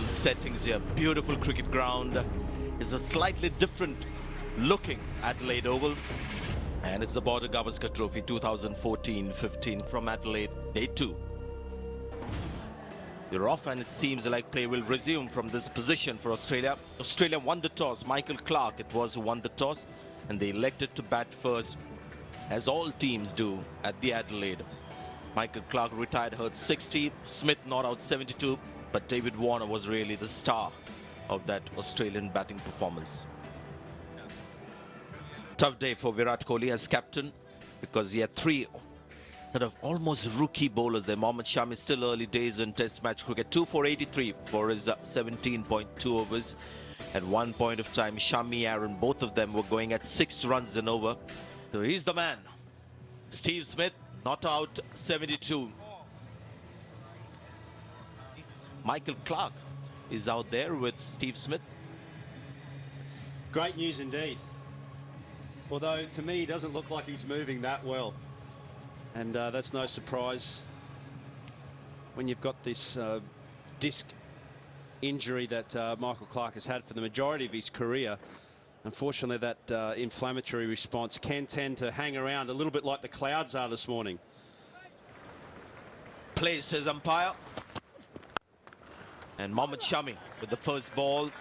settings here. Beautiful cricket ground. It's a slightly different looking Adelaide Oval. And it's the Border Gavaskar Trophy 2014-15 from Adelaide, day 2. They're off and it seems like play will resume from this position for Australia. Australia won the toss. Michael Clarke, it was who won the toss. And they elected to bat first, as all teams do at the Adelaide. Michael Clarke retired hurt 60. Smith not out 72. But David Warner was really the star of that Australian batting performance. Tough day for Virat Kohli as captain because he had 3 sort of almost rookie bowlers there. Mohammad Shami is still early days in Test match cricket. 2 for 83 for his 17.2 overs. At one point of time, Shami, Aaron, both of them were going at 6 runs and over. So he's the man. Steve Smith not out 72. Michael Clarke is out there with Steve Smith. Great news indeed. Although to me, he doesn't look like he's moving that well. And that's no surprise when you've got this disc injury that Michael Clarke has had for the majority of his career. Unfortunately, that inflammatory response can tend to hang around a little bit like the clouds are this morning. Play, says umpire. And Mohammad Shami with the first ball. In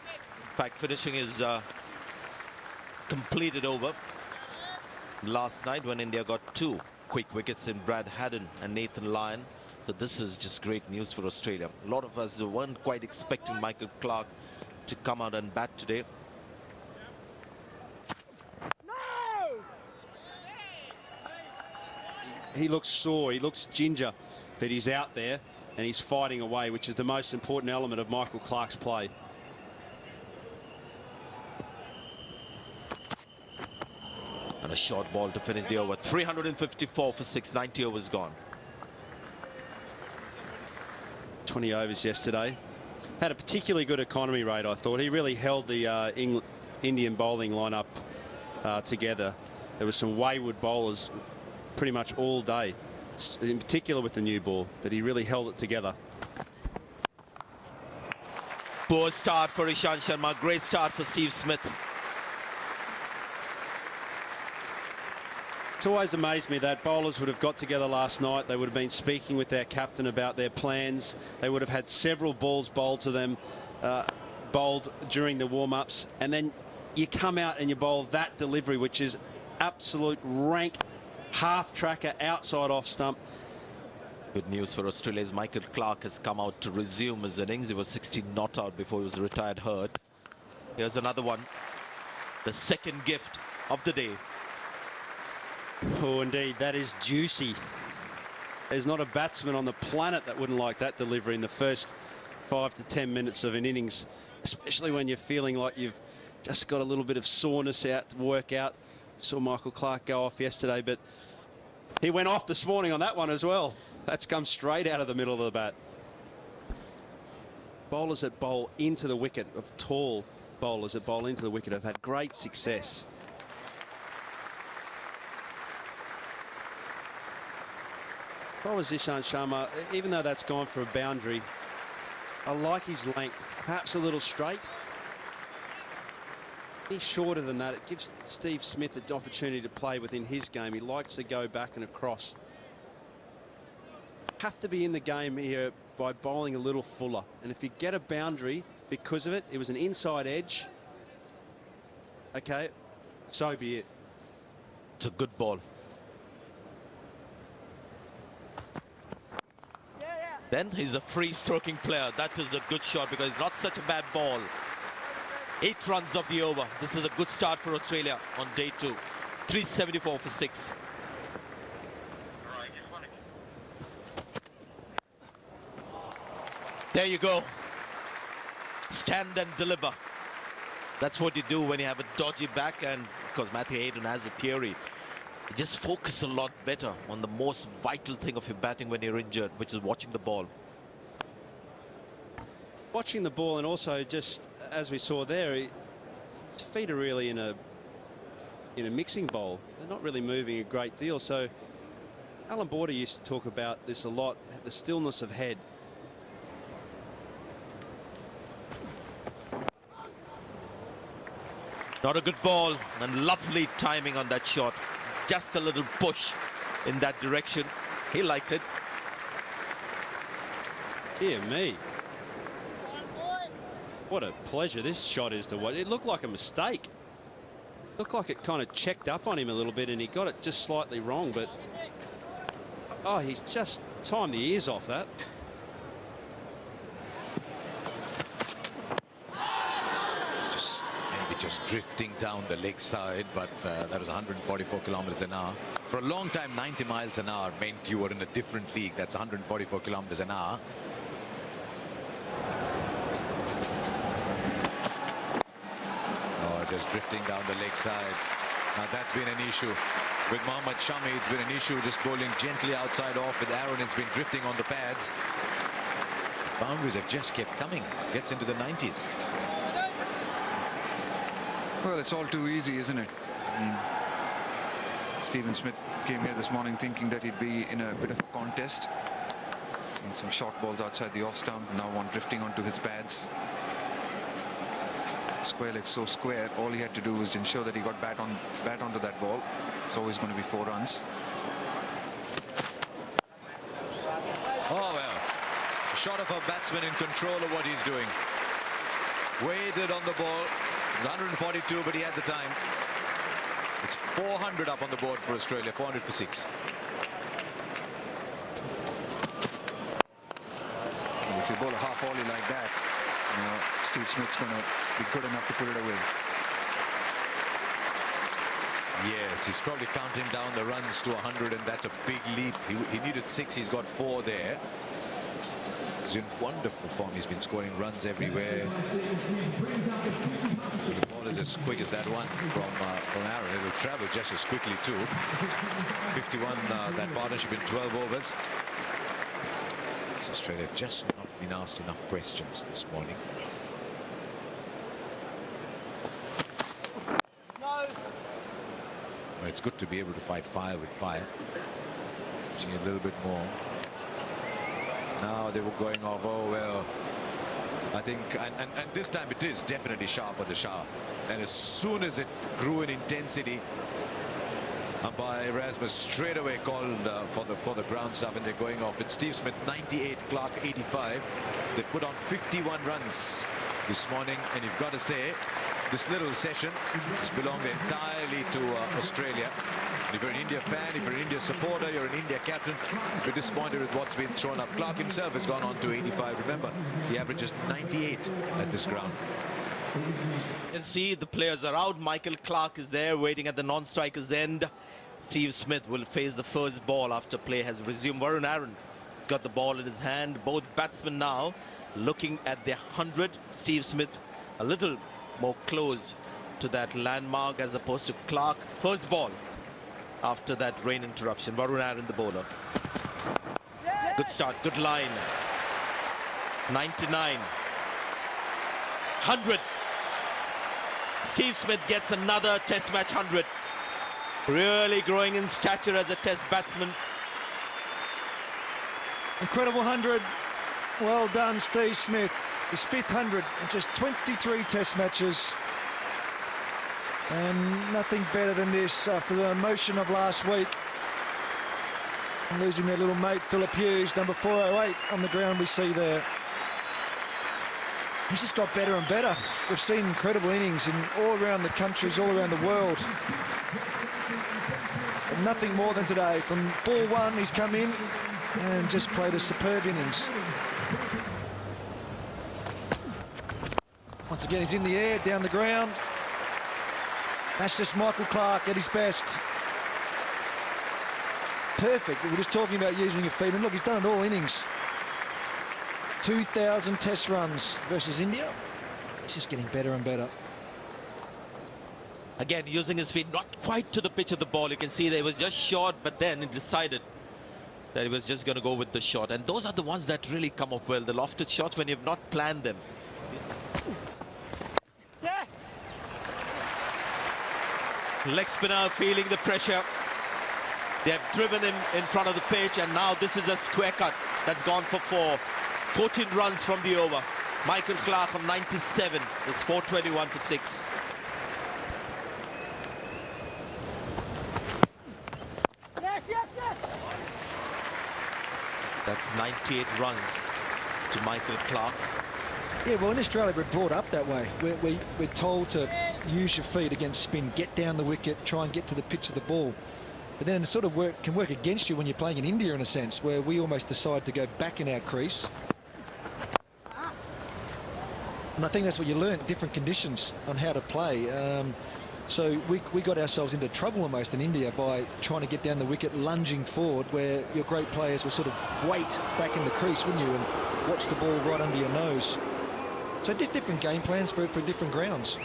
fact, finishing his completed over last night when India got 2 quick wickets in Brad Haddin and Nathan Lyon. So this is just great news for Australia. A lot of us weren't quite expecting Michael Clarke to come out and bat today. No! He looks sore, he looks ginger, but he's out there and he's fighting away, which is the most important element of Michael Clarke's play. And a short ball to finish the over. 354 for 6, 90 overs gone. 20 overs yesterday. Had a particularly good economy rate, I thought. He really held the Indian bowling lineup together. There were some wayward bowlers pretty much all day, in particular with the new ball, but he really held it together. Poor start for Ishant Sharma. Great start for Steve Smith. It's always amazed me that bowlers would have got together last night. They would have been speaking with their captain about their plans. They would have had several balls bowled to them, bowled during the warm-ups. And then you come out and you bowl that delivery, which is absolute rank half-tracker outside off stump. Good news for Australia's Michael Clarke has come out to resume his innings. He was 16 not out before he was retired hurt. Here's another one. The second gift of the day. Oh, indeed, that is juicy. There's not a batsman on the planet that wouldn't like that delivery in the first 5 to 10 minutes of an innings, especially when you're feeling like you've just got a little bit of soreness out to work out. Saw Michael Clarke go off yesterday, but he went off this morning on that one as well. That's come straight out of the middle of the bat. Bowlers that bowl into the wicket, of tall bowlers that bowl into the wicket, have had great success. If I was Ishant Sharma, even though that's gone for a boundary, I like his length, perhaps a little straight. Any shorter than that, it gives Steve Smith the opportunity to play within his game. He likes to go back and across. Have to be in the game here by bowling a little fuller. And if you get a boundary because of it, it was an inside edge. Okay, so be it. It's a good ball. Then he's a free-stroking player. That is a good shot because it's not such a bad ball. 8 runs of the over. This is a good start for Australia on day 2. 374 for 6. There you go. Stand and deliver. That's what you do when you have a dodgy back, and of course Matthew Hayden has a theory. You just focus a lot better on the most vital thing of your batting when you're injured, which is watching the ball. Watching the ball, and also just as we saw there, his feet are really in a mixing bowl. They're not really moving a great deal. So Alan Border used to talk about this a lot, the stillness of head. Not a good ball, and lovely timing on that shot. Just a little push in that direction. He liked it. Dear me. What a pleasure this shot is to watch. It looked like a mistake. Looked like it kind of checked up on him a little bit and he got it just slightly wrong, but oh, he's just timed the ears off that. Just drifting down the leg side, but that was 144 kilometers an hour. For a long time, 90 miles an hour meant you were in a different league. That's 144 kilometers an hour. Oh, just drifting down the leg side. Now that's been an issue with Mohammad Shami. It's been an issue just bowling gently outside off. With Aaron, it's been drifting on the pads. Boundaries have just kept coming. Gets into the 90s. Well, it's all too easy, isn't it? I mean, Stephen Smith came here this morning thinking that he'd be in a bit of a contest. Seeing some short balls outside the off stump. Now one drifting onto his pads. Square leg so square. All he had to do was to ensure that he got bat onto that ball. It's always going to be 4 runs. Oh well, a shot of a batsman in control of what he's doing. Waited on the ball. 142, but he had the time. It's 400 up on the board for Australia. 400 for 6. And if you bowl a half volley like that, you know, Steve Smith's going to be good enough to put it away. Yes, he's probably counting down the runs to 100, and that's a big lead. He needed 6. He's got 4 there. He's in wonderful form. He's been scoring runs everywhere. The ball is as quick as that one from Aaron. It will travel just as quickly too. 51 that partnership in 12 overs. So Australia just not been asked enough questions this morning. Well, it's good to be able to fight fire with fire. Pushing a little bit more. Now they were going off. Oh well, I think, and this time it is definitely sharper the Shah. And as soon as it grew in intensity, umpire Erasmus straight away called for the ground stuff, and they're going off. It's Steve Smith 98, Clark 85. They've put on 51 runs this morning, and you've got to say this little session has belonged entirely to Australia. If you're an India fan, if you're an India supporter, you're an India captain, if you're disappointed with what's been thrown up. Clark himself has gone on to 85. Remember, he averages 98 at this ground. You can see the players are out. Michael Clark is there waiting at the non-striker's end. Steve Smith will face the first ball after play has resumed. Varun Aaron has got the ball in his hand. Both batsmen now looking at their 100. Steve Smith a little more close to that landmark as opposed to Clark. First ball after that rain interruption. Varun Aaron, the bowler. Good start, good line. 99. 100. Steve Smith gets another Test match 100. Really growing in stature as a Test batsman. Incredible 100. Well done, Steve Smith. His 5th 100 in just 23 Test matches. And nothing better than this after the emotion of last week. And losing their little mate, Phillip Hughes, number 408 on the ground we see there. He's just got better and better. We've seen incredible innings in all around the countries, all around the world. But nothing more than today. From ball 1, he's come in and just played a superb innings. Once again, he's in the air, down the ground. That's just Michael Clark at his best. Perfect. We were just talking about using your feet, and look, he's done it all innings. 2,000 Test runs versus India. He's just getting better and better. Again, using his feet, not quite to the pitch of the ball. You can see that he was just short, but then he decided that he was just going to go with the shot. And those are the ones that really come up well, the lofted shots when you've not planned them. Yeah. Leg spinner feeling the pressure. They have driven him in front of the pitch, and now this is a square cut that's gone for 4. 14 runs from the over. Michael Clark on 97. It's 421 for 6. That's 98 runs to Michael Clarke. Yeah, well, in Australia, we're brought up that way. We're told to use your feet against spin, get down the wicket, try and get to the pitch of the ball. But then it sort of can work against you when you're playing in India, in a sense, where we almost decide to go back in our crease. And I think that's what you learn, different conditions on how to play. So we got ourselves into trouble almost in India by trying to get down the wicket, lunging forward, where your great players will sort of wait back in the crease, wouldn't you, and watch the ball right under your nose. So different game plans for different grounds.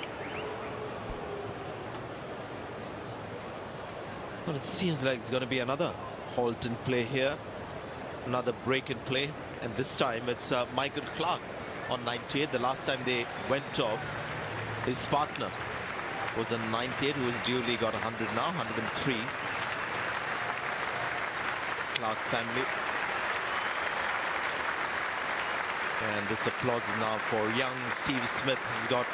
Well, it seems like it's going to be another halt in play here, another break in play, and this time it's Michael Clarke on 98. The last time they went off, his partner was on 98, who has duly got 100 now, 103. Clarke family. And this applause is now for young Steve Smith, who's got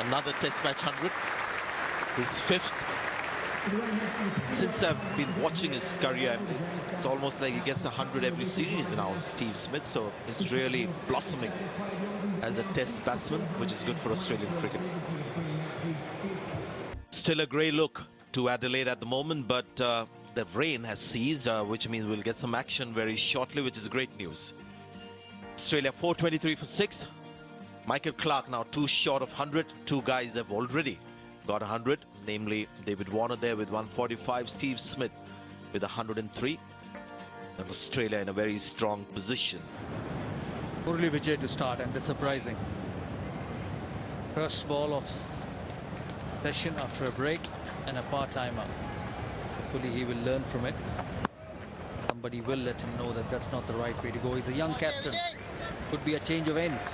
another Test match 100, his 5th. Since I've been watching his career, it's almost like he gets 100 every series now, Steve Smith. So he's really blossoming as a Test batsman, which is good for Australian cricket. Still a grey look to Adelaide at the moment, but the rain has ceased, which means we'll get some action very shortly, which is great news. Australia 423 for 6. Michael Clarke now 2 short of 100. 2 guys have already got 100, namely David Warner there with 145, Steve Smith with 103. And Australia in a very strong position. Murali Vijay to start, and that's surprising. First ball of session after a break and a part-timer. Hopefully he will learn from it. Somebody will let him know that that's not the right way to go. He's a young captain. Could be a change of ends.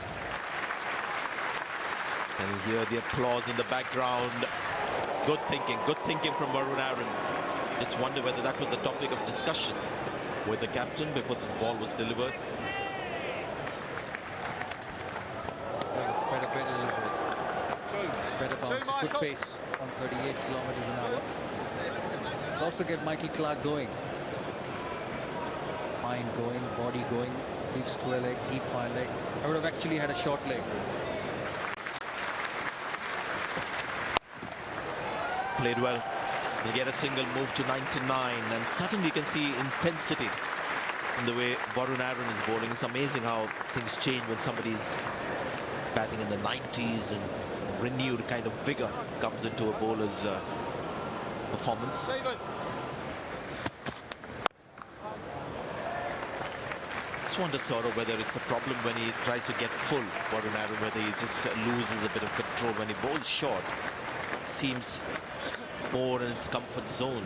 And you hear the applause in the background. Good thinking from Varun Aaron. Just wonder whether that was the topic of discussion with the captain before this ball was delivered. Better bounce, good pace on 38 kilometers an hour. Also get Michael Clarke going. Mind going, body going, deep square leg, deep fine leg. I would have actually had a short leg. Played well. They get a single, move to 99, and suddenly you can see intensity in the way Varun Aaron is bowling. It's amazing how things change when somebody's batting in the 90s and renewed kind of vigor comes into a bowler's performance. Just wonder sort of whether it's a problem when he tries to get full, Varun Aaron, whether he just loses a bit of control when he bowls short. Seems more in his comfort zone.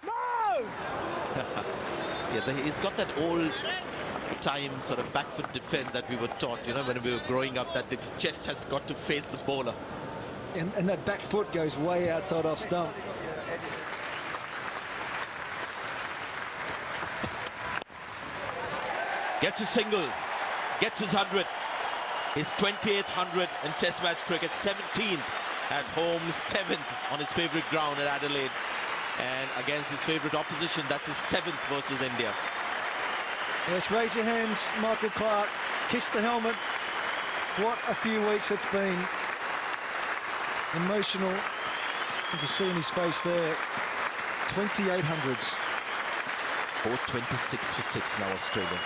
No! Yeah, he's got that old time sort of back foot defense that we were taught, you know, when we were growing up, that the chest has got to face the bowler. And that back foot goes way outside off stump. Gets a single, gets his 100. His 28th 100 in Test match cricket, 17th at home, 7th on his favourite ground at Adelaide. And against his favourite opposition, that's his 7th versus India. Yes, raise your hands, Michael Clarke. Kiss the helmet. What a few weeks it's been. Emotional. You can see in his face there. 2800s. 426 for 6 now, Australia.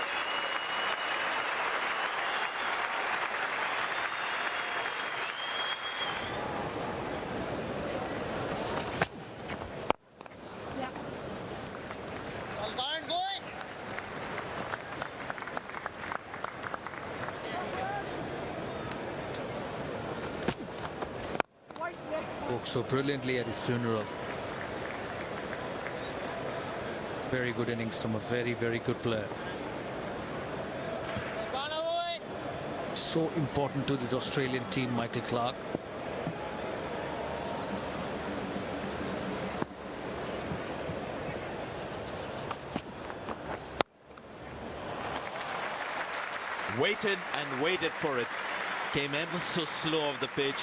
Spoke so brilliantly at his funeral. Very good innings from a very, very good player. So important to this Australian team, Michael Clarke. Waited and waited for it. Came ever so slow off the pitch.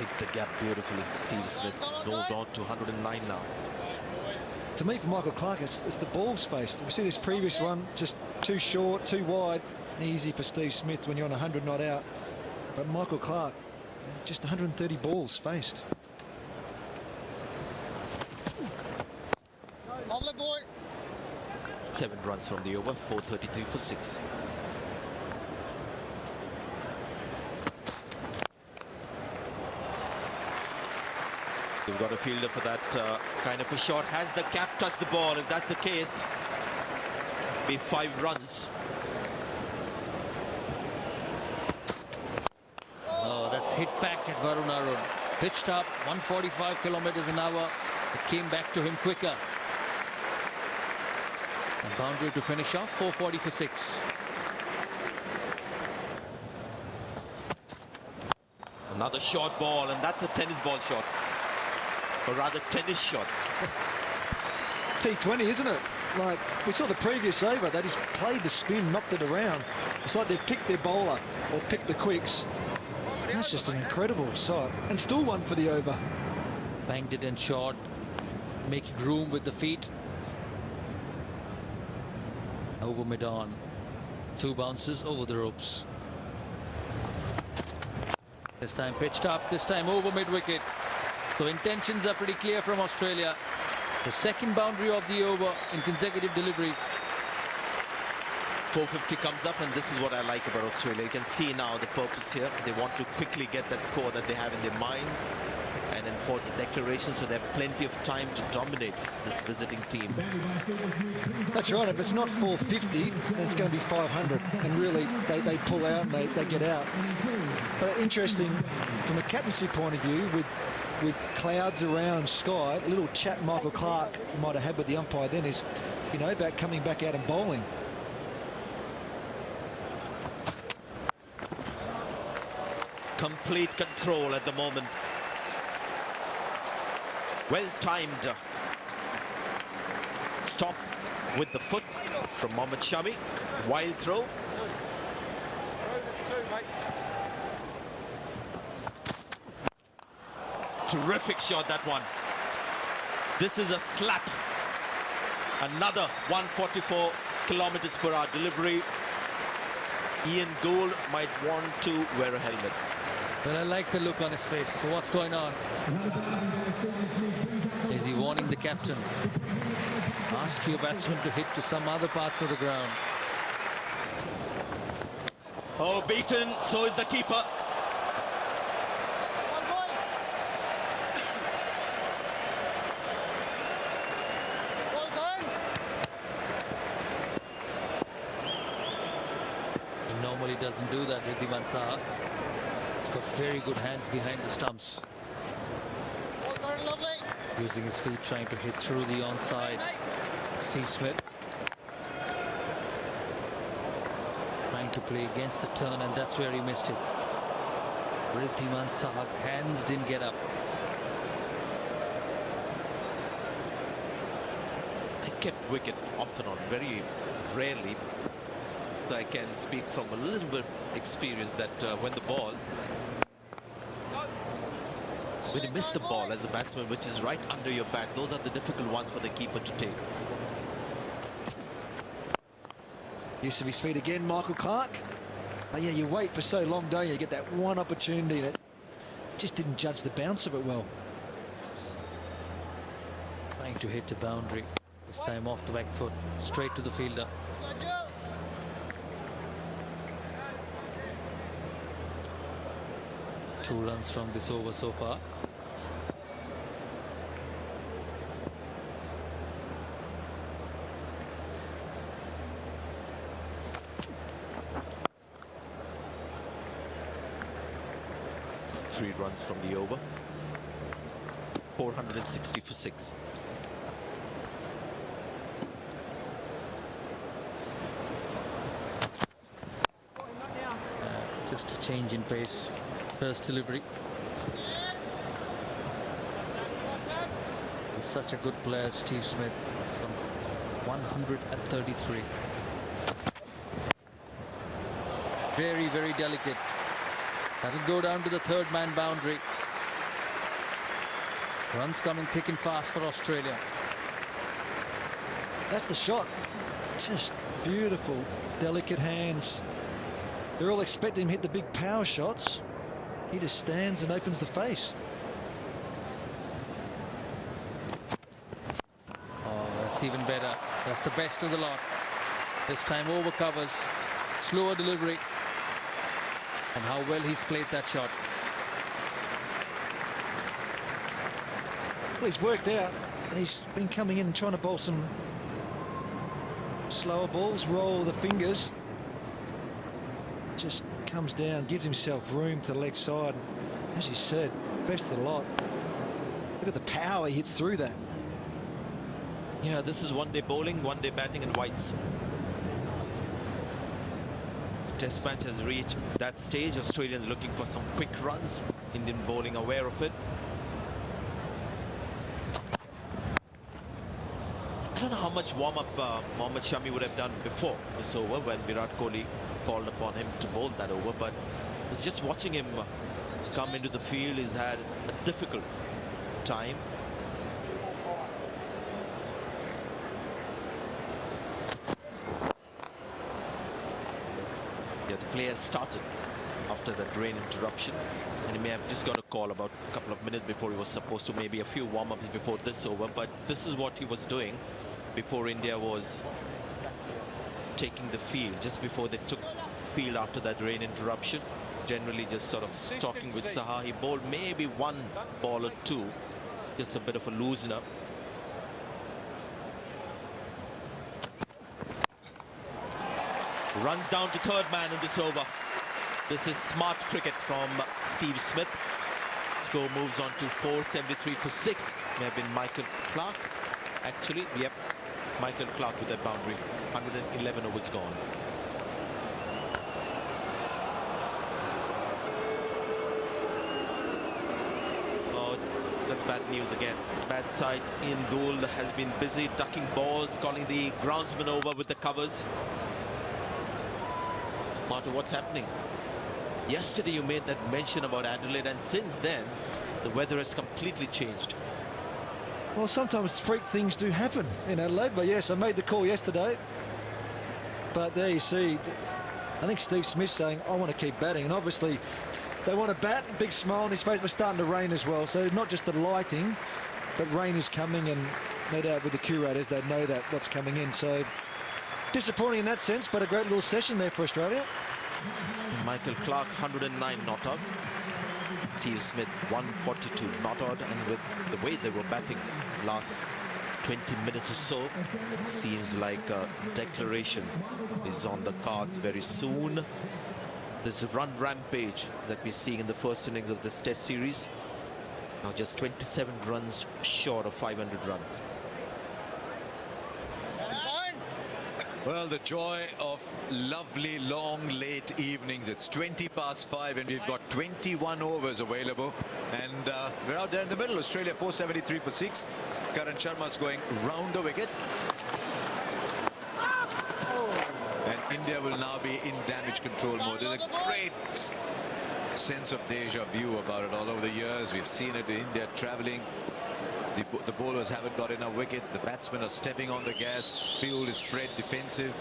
picked the gap beautifully. Steve Smith moved on to 109 now. To me, for Michael Clarke, it's the ball space. We see this previous one, just too short, too wide. Easy for Steve Smith when you're on 100 not out. But Michael Clarke, just 130 balls faced. Lovely boy. 7 runs from the over, 433 for 6. You've got a fielder for that kind of a shot. Has the cap touched the ball? If that's the case, be 5 runs. Oh, that's hit back at Varun Arun. Pitched up 145 kilometers an hour. It came back to him quicker. And boundary to finish off, 440 for 6. Another short ball, and that's a tennis ball shot. Or rather, tennis shot. T20, isn't it? Like, we saw the previous over, they just played the spin, knocked it around. It's like they've picked their bowler or picked the quicks. That's just an incredible sight. And still one for the over. Banged it in short, making room with the feet. Over mid-on. 2 bounces over the ropes. This time pitched up, this time over mid-wicket. So intentions are pretty clear from Australia. The second boundary of the over in consecutive deliveries. 450 comes up, and this is what I like about Australia. You can see now the purpose here. They want to quickly get that score that they have in their minds and enforce the declaration, so they have plenty of time to dominate this visiting team. That's right. If it's not 450, then it's going to be 500. And really, they pull out and they get out. But interesting, from a captaincy point of view, with clouds around sky, a little chat Michael Clarke might have had with the umpire then is, you know, about coming back out and bowling. Complete control at the moment. Well timed stop with the foot from Mohammad Shami. Wild throw. Terrific shot, that one. This is a slap. Another 144 kilometers per hour delivery. Ian Gould might want to wear a helmet. Well, I like the look on his face. So what's going on? Is he warning the captain? Ask your batsman to hit to some other parts of the ground. Oh, beaten. So is the keeper. He normally doesn't do that, Wriddhiman Saha. He's got very good hands behind the stumps. Using his feet, trying to hit through the onside. Steve Smith trying to play against the turn, and that's where he missed it. Wriddhiman Saha's hands didn't get up. I kept wicket off and on very rarely. So I can speak from a little bit of experience that when you miss the ball as a batsman, which is right under your bat, those are the difficult ones for the keeper to take. Use of his feet again, Michael Clarke. But yeah, you wait for so long, don't you? You get that one opportunity that just didn't judge the bounce of it well. Trying to hit the boundary. This time off the back foot, straight to the fielder. Two runs from this over so far. Three runs from the over. 460 for 6. Just a change in pace. First delivery. He's such a good player, Steve Smith, from 133. Very, very delicate. That'll go down to the third man boundary. Runs coming thick and fast for Australia. That's the shot. Just beautiful, delicate hands. They're all expecting him to hit the big power shots. He just stands and opens the face. Oh, that's even better. That's the best of the lot. This time over covers, slower delivery, and how well he's played that shot. Well, he's worked out, and he's been coming in and trying to bowl some slower balls, roll the fingers. Just comes down, gives himself room to the leg side. As you said, best of the lot. Look at the power he hits through that. Yeah, this is one day bowling, one day batting in whites. Test match has reached that stage. Australians looking for some quick runs. Indian bowling aware of it. I don't know how much warm-up Mohammad Shami would have done before this over when Virat Kohli called upon him to bowl that over, but it's just watching him come into the field. He's had a difficult time. Yeah, the play has started after that rain interruption, and he may have just got a call about a couple of minutes before he was supposed to, maybe a few warm-ups before this over, but this is what he was doing before India was taking the field, just before they took field after that rain interruption. Generally just sort of talking with Saha. He bowled maybe one ball or two, just a bit of a loosen up. Runs down to third man in this over. This is smart cricket from Steve Smith. Score moves on to 473 for 6. May have been Michael Clark. Actually, yep, Michael Clark with that boundary. 111 overs gone. Oh, that's bad news again. Bad side. Ian Gould has been busy ducking balls, calling the groundsman over with the covers. Martin, what's happening? Yesterday you made that mention about Adelaide, and since then the weather has completely changed. Well, sometimes freak things do happen in Adelaide, but yes, I made the call yesterday. But there you see, I think Steve Smith's saying, I want to keep batting, and obviously they want to bat. Big smile on his face, but starting to rain as well. So not just the lighting, but rain is coming, and no doubt with the curators, they know that what's coming in. So disappointing in that sense, but a great little session there for Australia. Michael Clark 109 not out. Steve Smith 142 not out, and with the way they were batting last 20 minutes or so, seems like a declaration is on the cards very soon. This run rampage that we're seeing in the first innings of this Test series, now just 27 runs short of 500 runs. Well, the joy of lovely, long, late evenings. It's 20 past 5 and we've got 21 overs available. And we're out there in the middle. Australia 473 for 6. Karan Sharma's going round the wicket. And India will now be in damage control mode. There's a great sense of deja vu about it all over the years. We've seen it in India traveling. The bowlers haven't got enough wickets. The batsmen are stepping on the gas. Field is spread defensive.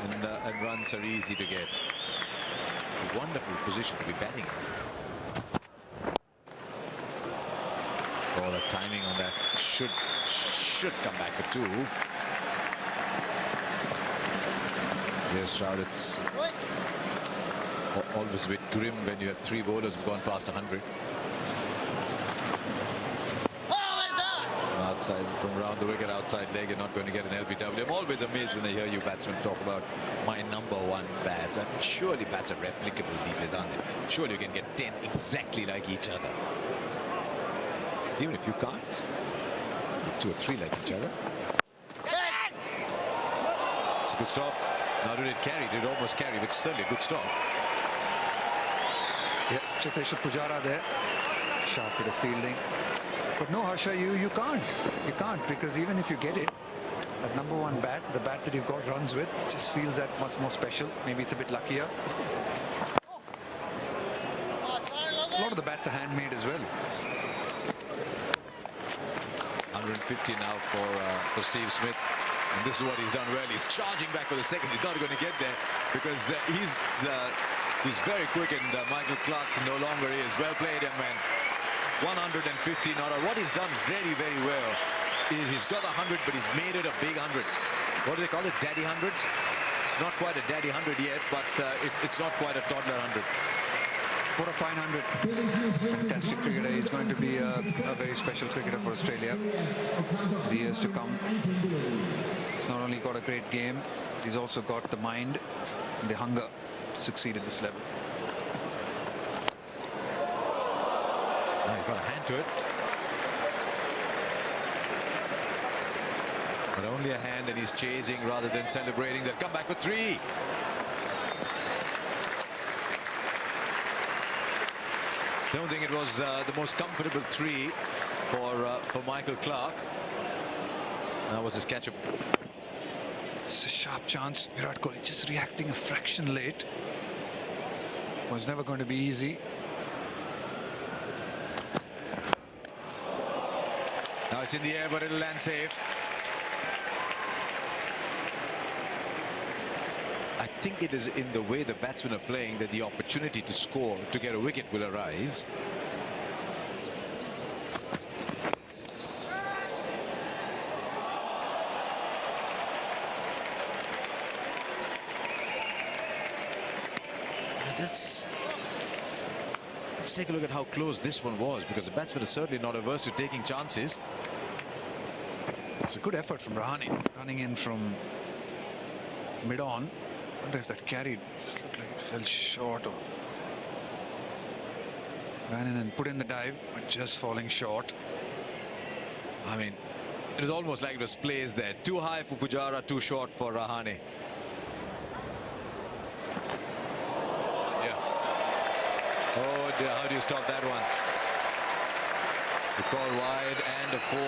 And runs are easy to get. A wonderful position to be batting in. Oh, the timing on that should come back for 2. Yes, Shroud, it's always a bit grim when you have 3 bowlers who've gone past 100. Outside, from round the wicket, outside leg, you're not going to get an LBW. I'm always amazed when I hear you batsmen talk about my #1 bat. I mean, surely bats are replicable these days, aren't they? Surely you can get 10 exactly like each other. Even if you can't, get 2 or 3 like each other. It's a good stop. Now did it carry? Did it almost carry? But certainly a good stop. Yeah, Cheteshwar Pujara there. Sharp bit of fielding. But no, Harsha, you can't. You can't, because even if you get it, that #1 bat, the bat that you've got runs with, just feels that much more special. Maybe it's a bit luckier. A lot of the that's a handmade as well. 150 now for Steve Smith. And this is what he's done well. He's charging back for the second. He's not going to get there because he's very quick, and Michael Clark no longer is. Well played, young man. 150 not out. What he's done very, very well is he's got 100, but he's made it a big 100. What do they call it? Daddy 100s? It's not quite a daddy 100 yet, but it's not quite a toddler 100. What a fine 100. Fantastic cricketer. He's going to be a very special cricketer for Australia in the years to come. He's not only got a great game, but he's also got the mind and the hunger to succeed at this level. Now he's got a hand to it. But only a hand, and he's chasing rather than celebrating. They'll come back for 3. Don't think it was the most comfortable 3 for Michael Clark. That was his catch-up. It's a sharp chance. Virat Kohli just reacting a fraction late. Was never going to be easy. Now it's in the air, but it'll land safe. I think it is in the way the batsmen are playing that the opportunity to score, to get a wicket, will arise. Let's take a look at how close this one was, because the batsman is certainly not averse to taking chances. It's a good effort from Rahane, running in from mid-on. I wonder if that carried. Just looked like it fell short, or ran in and put in the dive, but just falling short. I mean, it is almost like it was placed there. Too high for Pujara, too short for Rahane. Oh dear, how do you stop that one? The call wide and a 4.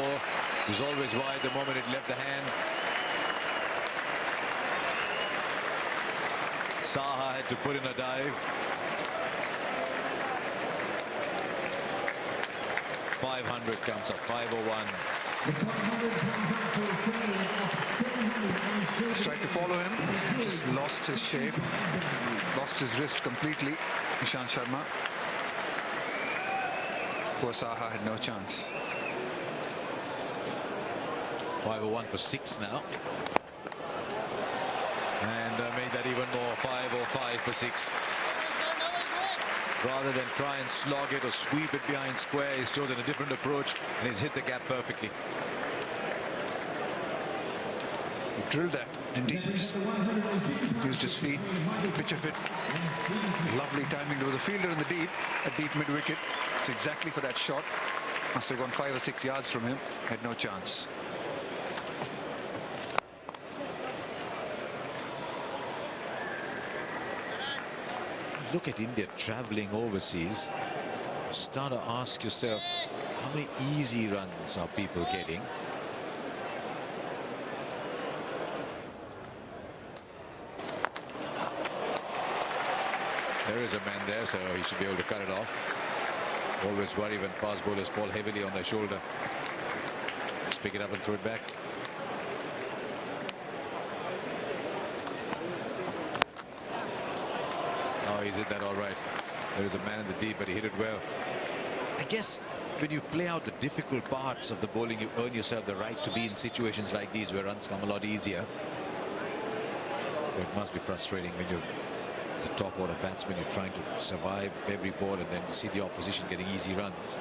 It was always wide the moment it left the hand. Saha had to put in a dive. 500 comes up, 501. Just tried to follow him, just lost his shape, lost his wrist completely. Ishant Sharma. Poor Saha had no chance. 501 for 6 now. And made that even more, 505 for 6. Rather than try and slog it or sweep it behind square, he's chosen a different approach, and he's hit the gap perfectly. He drilled that, didn't he? Just used his feet, pitch of it. Lovely timing. There was a fielder in the deep, a deep mid-wicket. It's exactly for that shot. Must have gone 5 or 6 yards from him. Had no chance. Look at India travelling overseas. Start to ask yourself, how many easy runs are people getting? There is a man there, so he should be able to cut it off. Always worry when fast bowlers fall heavily on their shoulder. Just pick it up and throw it back. Oh, he did that all right. There is a man in the deep, but he hit it well. I guess when you play out the difficult parts of the bowling, you earn yourself the right to be in situations like these where runs come a lot easier. But it must be frustrating when you're the top order batsman, you're trying to survive every ball, and then you see the opposition getting easy runs.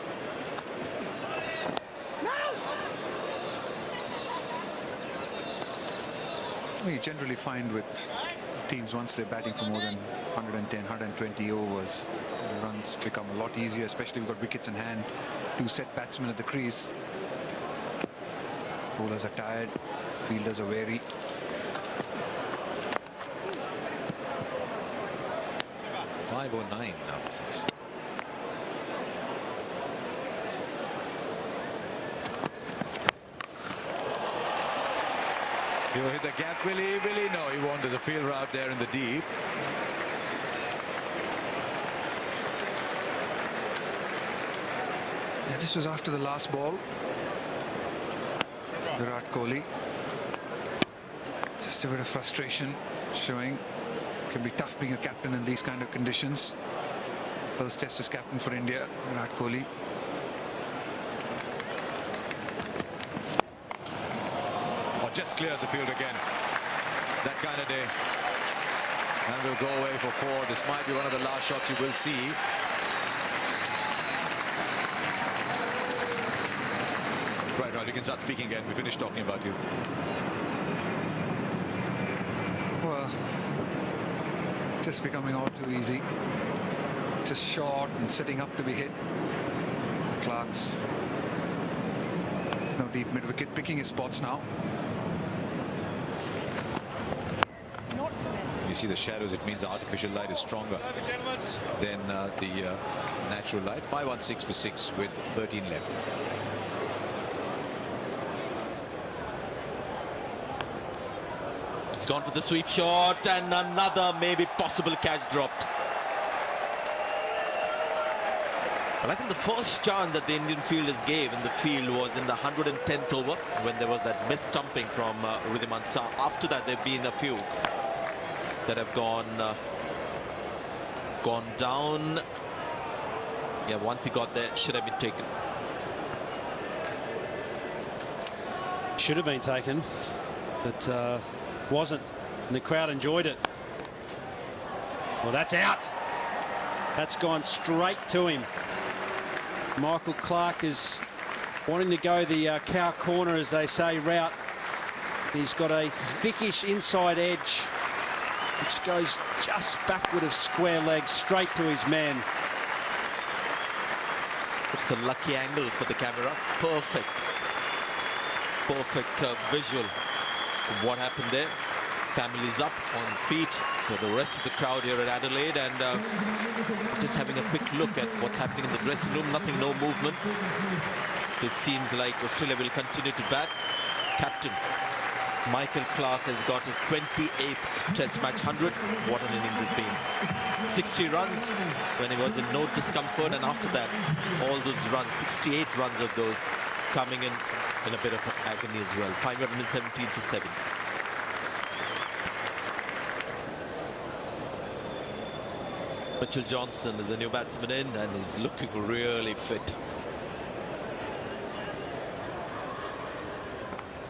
We generally find with teams, once they're batting for more than 110, 120 overs, the runs become a lot easier, especially we've got wickets in hand. 2 set batsmen at the crease. Bowlers are tired, fielders are wary. .509 now for 6. He'll hit the gap, will he? Will he? No, he won't. There's a fielder out there in the deep. Yeah, this was after the last ball. Virat Kohli. Just a bit of frustration showing. Can be tough being a captain in these kind of conditions. First test as captain for India, Virat Kohli. Or just clears the field again. That kind of day. And will go away for 4. This might be one of the last shots you will see. Right, you can start speaking again. We finished talking about you. Well, it's just becoming all too easy. Just short and sitting up to be hit. Clark's. There's no deep mid-wicket, picking his spots now. You see the shadows, it means the artificial light is stronger than the natural light. 5-on-6 for 6 with 13 left. He's gone for the sweep shot, and another maybe possible catch dropped. But I think the first chance that the Indian fielders gave in the field was in the 110th over, when there was that mis-stumping from Wriddhiman Shah. After that, there have been a few that have gone down. Yeah, once he got there, should have been taken. Should have been taken, but wasn't, and the crowd enjoyed it. Well, that's out. That's gone straight to him. Michael Clarke is wanting to go the cow corner, as they say, route. He's got a thickish inside edge, which goes just backward of square legs, straight to his man. It's a lucky angle for the camera. Perfect visual of what happened there. Family's up on feet for the rest of the crowd here at Adelaide, and just having a quick look at what's happening in the dressing room. Nothing, no movement. It seems like Australia will continue to bat. Captain Michael Clarke has got his 28th Test match 100. What an innings it's been. 60 runs when he was in no discomfort, and after that, all those runs, 68 runs of those coming in a bit of agony as well. 517 for 7. Mitchell Johnson is the new batsman in, and he's looking really fit.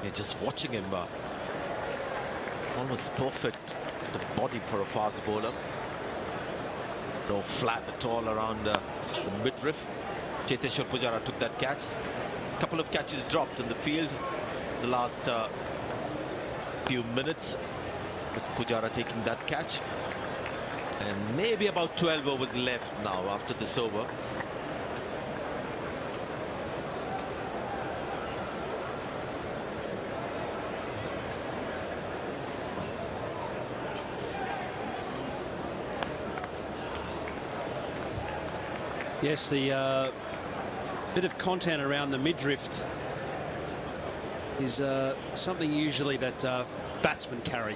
Yeah, just watching him, almost perfect the body for a fast bowler. No flat at all around the midriff. Cheteshwar Pujara took that catch. A couple of catches dropped in the field the last few minutes, with Pujara taking that catch. And maybe about 12 overs left now after this over. Yes, the bit of content around the midriff is something usually that batsmen carry.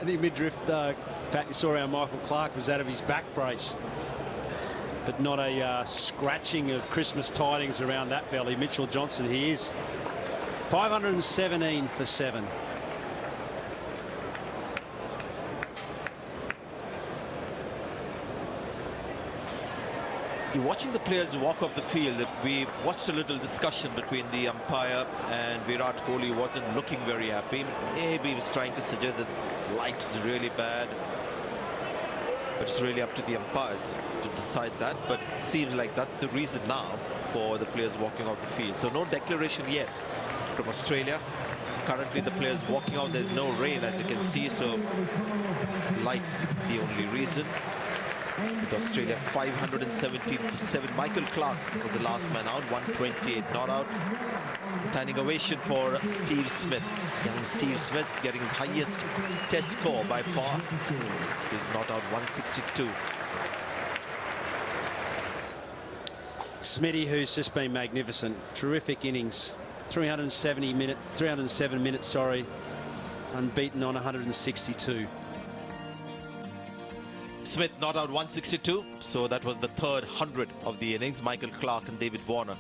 The midriff, in fact, you saw our Michael Clarke was out of his back brace, but not a scratching of Christmas tidings around that belly. Mitchell Johnson, he is 517 for 7. You're watching the players walk off the field. We watched a little discussion between the umpire and Virat Kohli. Wasn't looking very happy. Maybe he was trying to suggest that light is really bad, but it's really up to the umpires to decide that. But it seems like that's the reason now for the players walking off the field. So no declaration yet from Australia. Currently the players walking out. There's no rain, as you can see, so light the only reason. With Australia 517 for 7. Michael Clarke was the last man out, 128 not out. Standing ovation for Steve Smith. Young Steve Smith getting his highest test score by far. He's not out, 162. Smitty, who's just been magnificent. Terrific innings. 307 minutes, sorry. Unbeaten on 162. Smith not out 162, so that was the third 100 of the innings. Michael Clarke and David Warner,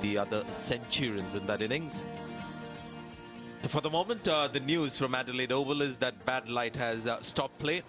the other centurions in that innings. So for the moment, the news from Adelaide Oval is that bad light has stopped play.